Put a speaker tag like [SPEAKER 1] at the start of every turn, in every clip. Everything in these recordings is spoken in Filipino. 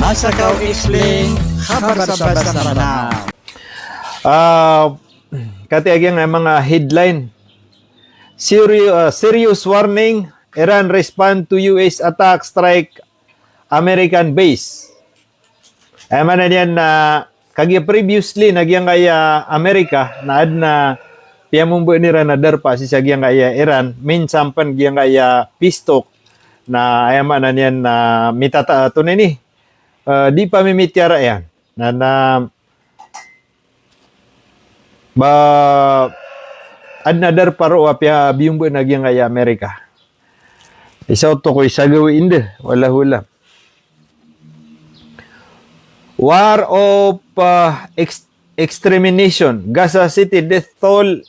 [SPEAKER 1] Asa ka explain kabar sa basa na.
[SPEAKER 2] Kati agyang mga headline. Serious warning, Iran respond to US attack strike American base. Ay man yan na kagya previously nagyang kaya Amerika na adna piyamumbo nira na darpa si sagyang kaya Iran minsampan gyang kaya pistok na ayaman na yan na mitata to ni di pa mimityara yan na ba another paro apya biyumbo nagyang kaya Amerika. Isa to ko isagawi inde wala hula. War of extermination. Gaza City death toll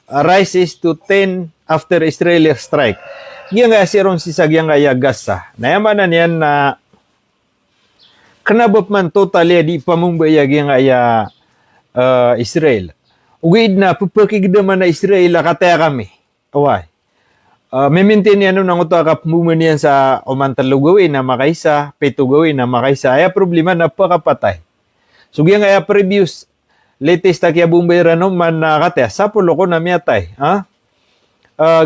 [SPEAKER 2] rises to 10 after Israeli strike. Yan nga siron si sagyang kaya Gaza. Nayamanan yan na kanabot man totally di pamumbayag yung kaya Israel. Ugid na pupakigdaman na Israel kataya kami. Away. May maintain yan nung ito kapumuman yan sa omantalugawin na makaisa, petugawin na makaisa. Ay problema na pakapatay. So yan kaya previous latest kaya bumbayra no man na kataya. Sapulo ko na miyatay.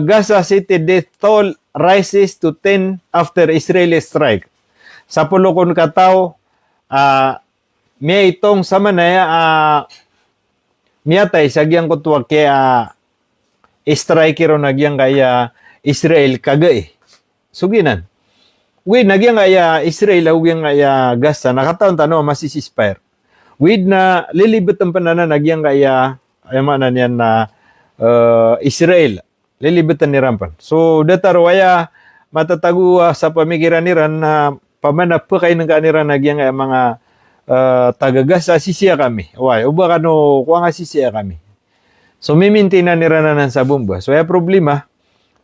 [SPEAKER 2] Gaza City death toll rises to 10 after Israeli strike. Sapulo ko kataw may itong sama na miyatay sagyang ko tuwag kaya striker o nagyang kaya Israel kagay. Suginan. With nagyang kaya Israel ugyang kaya Gaza nakataon tano masisispire. With na lilibot ang panana nagyang kaya ayamanan yan na Israel lilibutan ni Rampan. So dataro kaya matatago sa pamigiran niran na pamanap pa kayo ng kaniran nagyang kaya mga taga-Gaza sisiya kami. Why? Uba kano kuha nga sisiya kami. So mimintin na nirananan sa bomba. So ay problema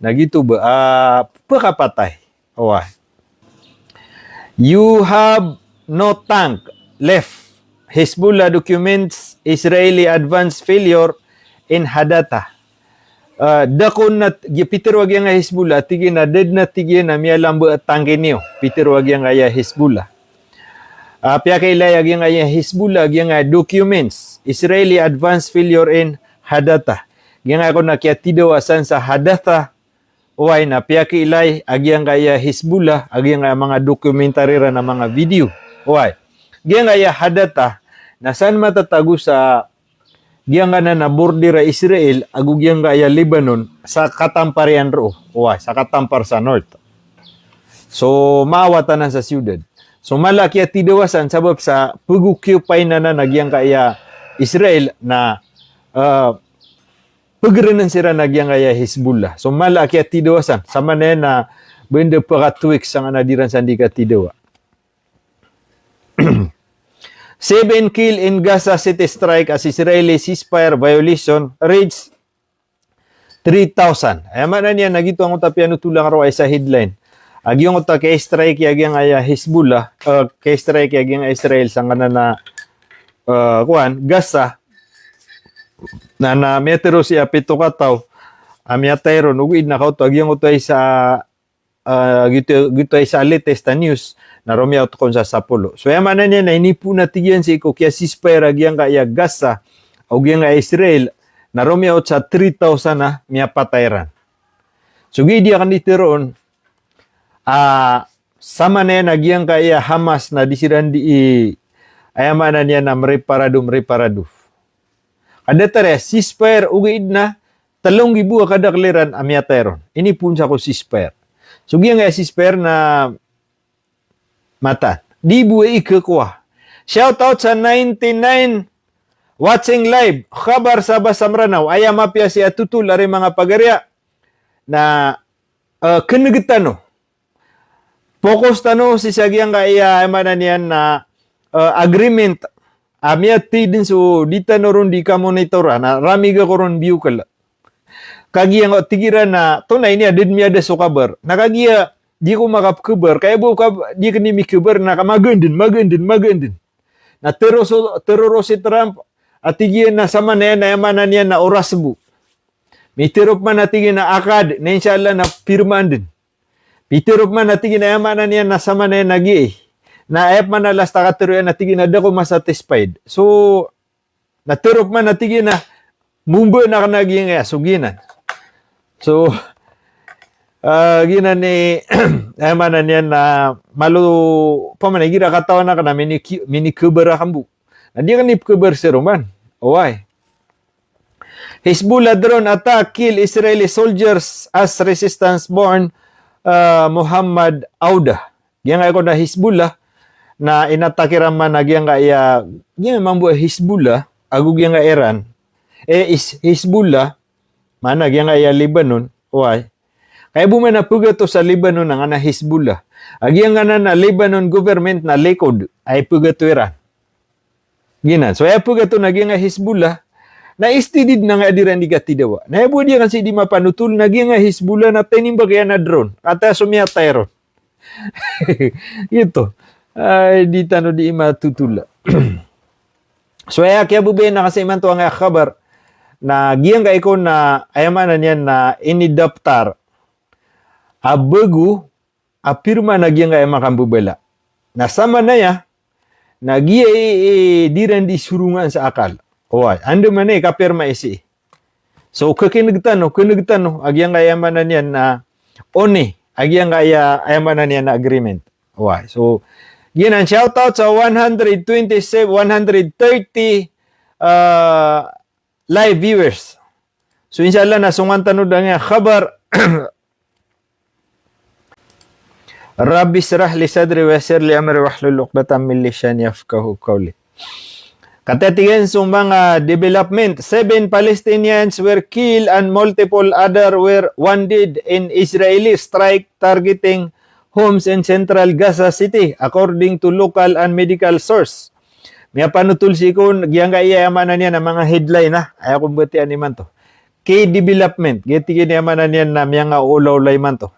[SPEAKER 2] nagito ba pakapatay. Why? You have no tank left. Hezbollah documents Israeli advance failure in Hadassah. Dakon na Peter wag yang Hezbollah tigin na dead na tigin na mialambo at tangke niyo. Peter wag yang Hezbollah. Pia kay layag yang Hezbollah yang documents Israeli advance failure in Hadassah. Yang ako nakiatidawasan sa Hadassah. Uway na pia kay ilay agyang kaya Hezbollah agyang mga dokumentary ra na mga video. Uway. Gyang kaya Hadassah na saan matatago sa gyang na border Israel agugyang kaya Lebanon sa katamparian ro. Uway, sa katampar sa north. So maawatan na sa siyudad. So malaki at tidawasan sabab sa pag-occupy na nagyang kaya Israel na pagrenan sila nagyang kaya Hezbollah. So malaki at tidawasan. Sama na yan na benda pakatwik sa nga nadiran sa hindi ka tidawa. 7 kill in Gaza City strike as Israeli ceasefire violation reach 3,000. Ayaman na niya, nagito ang utapiano tulang raw ay sa headline. Agyong uta kay strike yagyang ay Hezbollah, kay strike yagyang Israel sa ngana na Gaza na metero siya pito kataw amyatayron ugid na kauto agyong utay sa gito ay sa latest na news na romya ut kon sa sapulo. So yaman na niya na inipo na tigyan si ko kaya ceasefire agyang kaya Gaza ug yang Israel na romya ut sa 3,000 na miyapatayran. So gidi kan diteron sama na yan nagyang kaya Hamas na disiran di ayamanan niya na mreparado. Kada tare ceasefire ugid na 3,000 kadakliran amyatayron. Ini pun sa ko ceasefire. So gyang kaya ceasefire na mata. Di buhay ikakwa. Shout out sa 99 watching live. Kabar sa Basamranaw. Ayam apya si atutul ari mga pagarya na kenegitano. Focus tano si sagyang kaya manan yan na agreement amyati din so dita noron di ka monitora na rami ga koron view kala. Kagiya nga tigiran na tunay niya did miya da so kabar. Nakagiya di ko makapkubar kaya bu ka di ka ni mikubar na magandin. Na teroro si Trump at tigiya na sama na yan na yamanan yan na oras bu. May tirop man na tigiya na akad na inshallah na pirman din. Peter man natin ginayamanan niya nasama na nagi na ayap man na lasta katuruan na tigin na dako masatisfied. So, naturok man na tigin na mumbo na kanaging suginan. So, gina ni ayamanan yan na malu pamanagira katawan na kana mini kubera kambu. Hindi ka ni kuber si Roman. Why? Hezbollah drone attack kill Israeli soldiers as resistance born Muhammad Auda. Yang ako na Hezbollah na inatakira man nagyang kaya yung mambu Hezbollah agug yang Iran Hezbollah man nagyang kaya Lebanon. Why? Kaya buman na pugato sa Lebanon nga na Hezbollah. Agyang nga na Lebanon government na likod ay pugato Iran. Gina. So ay pugato nagyang nga Hezbollah na istidid na nga adiran di katidawa. Na ibu dia kasi di mapanutul nagyang nga Hezbollah na tinimbag yan na drone. Kata sumiyata ron. Ito. Ay di tano di matutula. So ay kaya bubay na kasi man to ang kabar na giyang ka ikaw na ayamanan yan na inidaptar abagu apirma na giyang ka makambubala. Nasama na ya na giya diran di surungan sa akal. Oy, ando man kapirma isi. So kinagtano agyang ka ayamanan yan na oni agyang ka ayamanan yan na agreement. Oy, so ginan shout out sa 130 live viewers. So inshallah nasungan tanod nga khabar Rabbi srah li sadri wa yassir li amri wahlul 'uqdatam min lisani yafqahu qawli. Katatigan sa mga development, 7 Palestinians were killed and multiple other were wounded in Israeli strike targeting homes in central Gaza City, according to local and medical source. May panutul si kon giyang kayamanan niya ng mga headline na ay akong batian ni man to. K-development, giti kinayamanan niya na mga ulaw-ulay man to.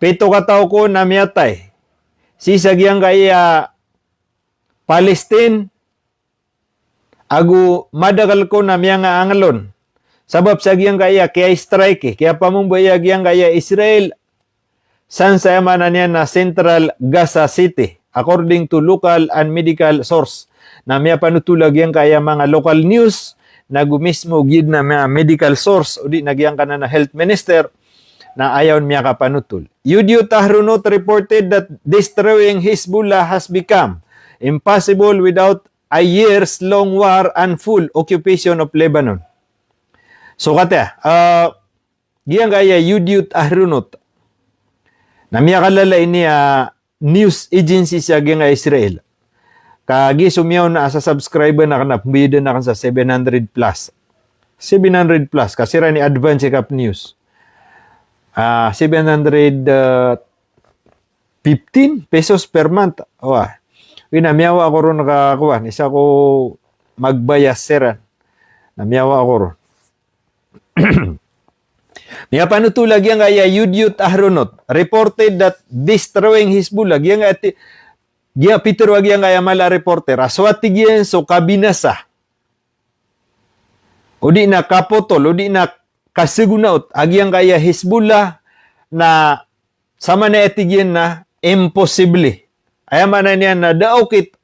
[SPEAKER 2] 7 katao ko na miyatay. Si sagyang kaya Palestine agu madagal ko na mga angalon. Sabab sagyang kaya strike kaya pamumbaya gyang kaya Israel san sa yamanan niya na Central Gaza City, according to local and medical source. Na may panutulag yan kaya mga local news na gumismo gid na mga medical source o di nagyang ka na health minister na ayaw niya kapanutul. Yudiut Ahrunot reported that destroying Hezbollah has become impossible without a years-long war and full occupation of Lebanon. So kata, giyang kaya Yudiut Ahrunot na miya kalala ini news agency siya nga Israel. Kagi sumiyaw na sa subscriber na kanap, bida na kan sa 700 plus. 700 plus, kasi ra ni Advance Check-up News. 715 pesos per month. Namiyawa ako ron nakakuha. Isa ko magbayas seran. Namiyawa ako ron. Niya panutulag yan kaya Yudiut Ahrunot reported that destroying Hezbollah yan ati giya Peter wag yan kaya mala reporter aswati giyan so kabinasa udi na kapotol udi na kasigunaut agyang kaya Hezbollah na sama na etigyan na imposible ayaman na niya na daokit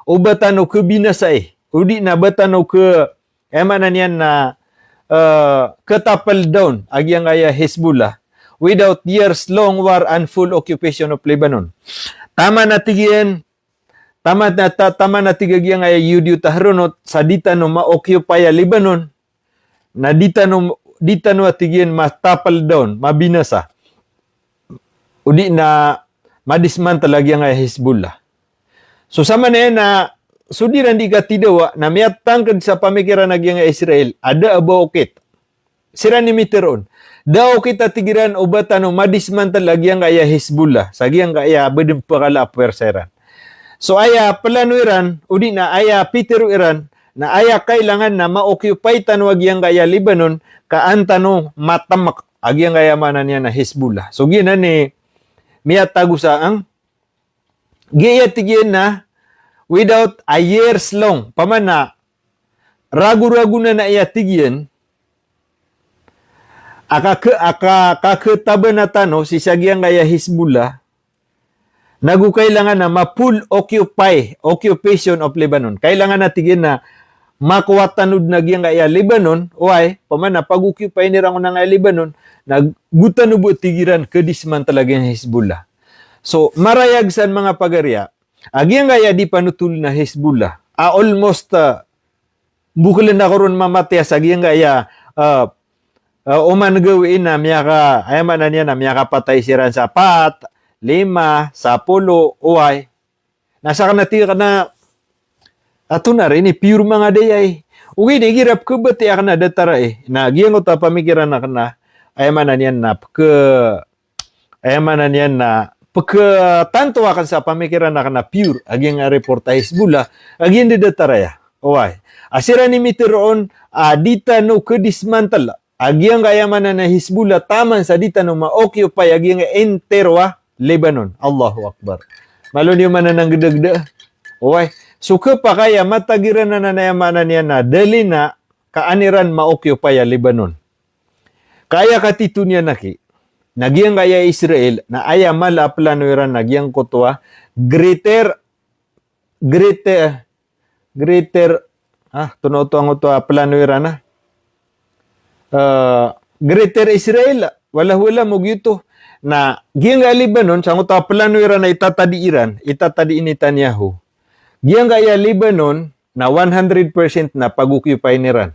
[SPEAKER 2] ubatano ke binasa udi na batano ke ayaman na niya na katapal down agyang kaya Hezbollah without years-long war and full occupation of Lebanon. Tama na tigyan agyang kaya Yudiut Ahrunot sa dita no ma-occupy Lebanon na dita no atigyan matapal down, mabinasa. Udi na madismantle agyang kaya Hezbollah. So sama na yan na sudiran di katidawa na miyat tangkad sa pamikiran nagyang Israel, ada abokit. Sira ni Miteron. Daw kita tigiran ubatan o madismantal agyang kaya Hezbollah. Sagyang kaya bedem pakala apwerseran. So aya plano Iran, udi na aya Peter Iran, na aya kailangan na ma-occupy tanu agyang kaya Lebanon, kaantano matamak agyang kaya manan niya na Hezbollah. So gina ni miyat tagusa ang giya tigyan na without a years long, pamana, ragu-ragu na tigyan, kaketaba na tano, si sagyang kaya Hezbollah, Nagu kailangan na ma-full occupation of Lebanon. Kailangan na tigin na makuwatanod na giyang kaya Lebanon, why? Pamana, pag-occupy nila ko na nga Lebanon, nagutanubo tigiran kadisman talaga yung Hezbollah. So, marayag sa mga pagarya, agyang kaya di panutul na Hezbollah, almost bukulan na ko ron mamatya sa agyang kaya uman gawin na miyaka, ayaman na niya na miyaka patay siran sa 4, 5, 10, uway. Nasa ka natira na ato na rin, pure mga dayay. Uwi, nagirap ko ba tiyak na datara na giyang ta pamikiran na kana, ayaman na niyan na, tanto akan sa pamikiran na kana pure, agyang reporta Hezbollah, agyang di datara ya. Uway. Asira ni Miteroon, dita no kadismantal, agyang ayaman na Hezbollah, taman sa dita no ma-occupy, agyang enterwa, Lebanon. Allahu Akbar. Malon yung mananang gedegde. Uway. So kaya matagiran na nanayamanan niya na dali na kaaniran ma-occupy Lebanon. Kaya katito niya naki, nagyang kaya Israel na aya mala planuiran nagyang kutwa greater tunoto ang ito planuiran na greater Israel wala mo gito na giyang Lebanon sa ito planuiran na itatadiin ni Netanyahu. Giyang kaya Lebanon na 100% na pag-occupy ni Iran.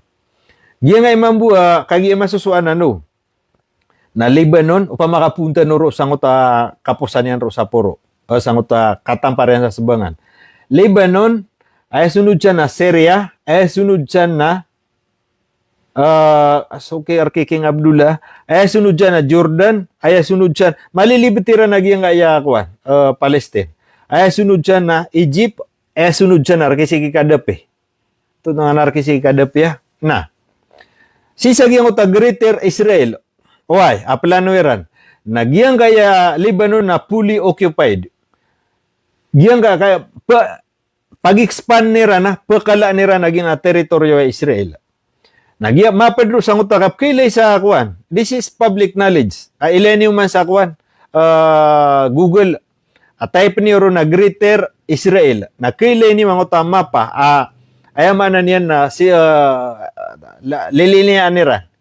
[SPEAKER 2] Giyang kaya mambuha, kagi masusuan na Lebanon, upang makapunta no ro, sanguta kapusan yan ro sa poro, o sanguta katamparan sa subangan. Lebanon, ay sunod siya na Syria, ay sunod siya na King Abdullah, ay sunod siya na Jordan, ay sunod siya, malilibitiran na giyang kaya Palestine. Ay sunod siya na Egypt, sunod siya na arkisiki kadap Ito nga arkisiki kadap ya. Na, sisagyan ko ta Greater Israel. Why? Aplano iran. Nagyang kaya Lebanon na fully occupied. Giyang kaya pag-expand nira na, pakala nira naging teritoryo Israel. Nagyang mapadro sa utakap kailay sa akuan. This is public knowledge. Ilan man sa akuan. Google. Type niyo ro na Greater Israel. Na kailay ni mga mapa. Ayaman na niyan na lilinian nira.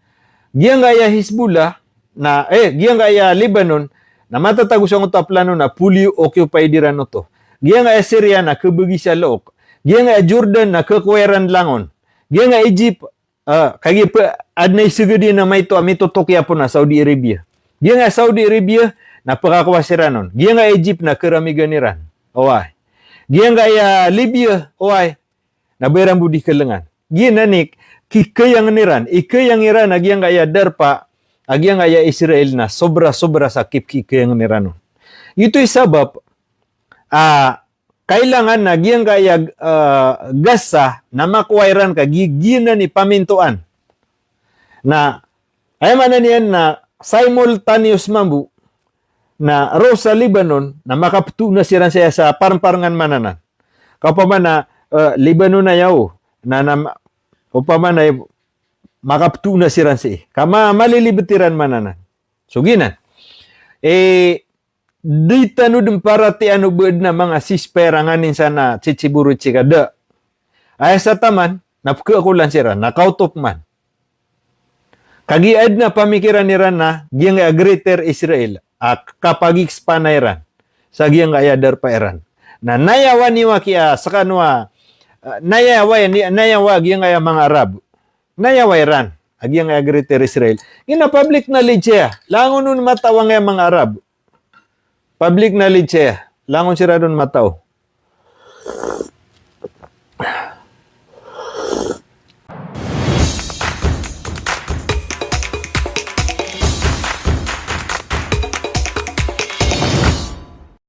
[SPEAKER 2] Giyang kaya Hezbollah na giyang kaya Lebanon na matatagos ang plano na fully occupied dira no to. Giyang kaya Syria na kabagi sa look. Giyang kaya Jordan na kakweran langon. Giyang kaya Egypt kagi pa adnay sugadi na may to amitotokya po na Saudi Arabia. Giyang kaya Saudi Arabia na pakakawasiranon. Giyang kaya Egypt na karamigan niran. Oway. Giyang kaya Libya, oway. Nabayran budi kalengan. Ginanik kikayang niran, ikayang Iran agyang kaya darpa, agyang kaya Israel na sobra-sobra sa kikayang niran. Ito'y sabab, kailangan na agyang kaya gasa na makuwairan ka, gigina ni pamintuan. Na, ay manan yan na simultaneous mambu, na Rosa Lebanon, na makaptu na siya sa parang-parangan mananan. Kapaman na, Lebanon na yaw, na upaman ay makaptu na siran si kama malilibetiran mananan. So ginan. Di tanod para ti ano bud na mga sisperanganin sana chichiburu chikada. Ay sa taman napkakulan sira nakautop man. Kagiad na pamikiran nira na giyang Greater Israel kapag expand na Iran sa giyang ayadar pa Iran. Na nayawan niwa kiya sa kanwa nayawa giyang ay mga Arab. Nayawa Iran. Agiyang ay Greater Israel. Ina public knowledge siya. Langon nun matawang ay mga Arab. Public knowledge siya. Langon sila doon mataw.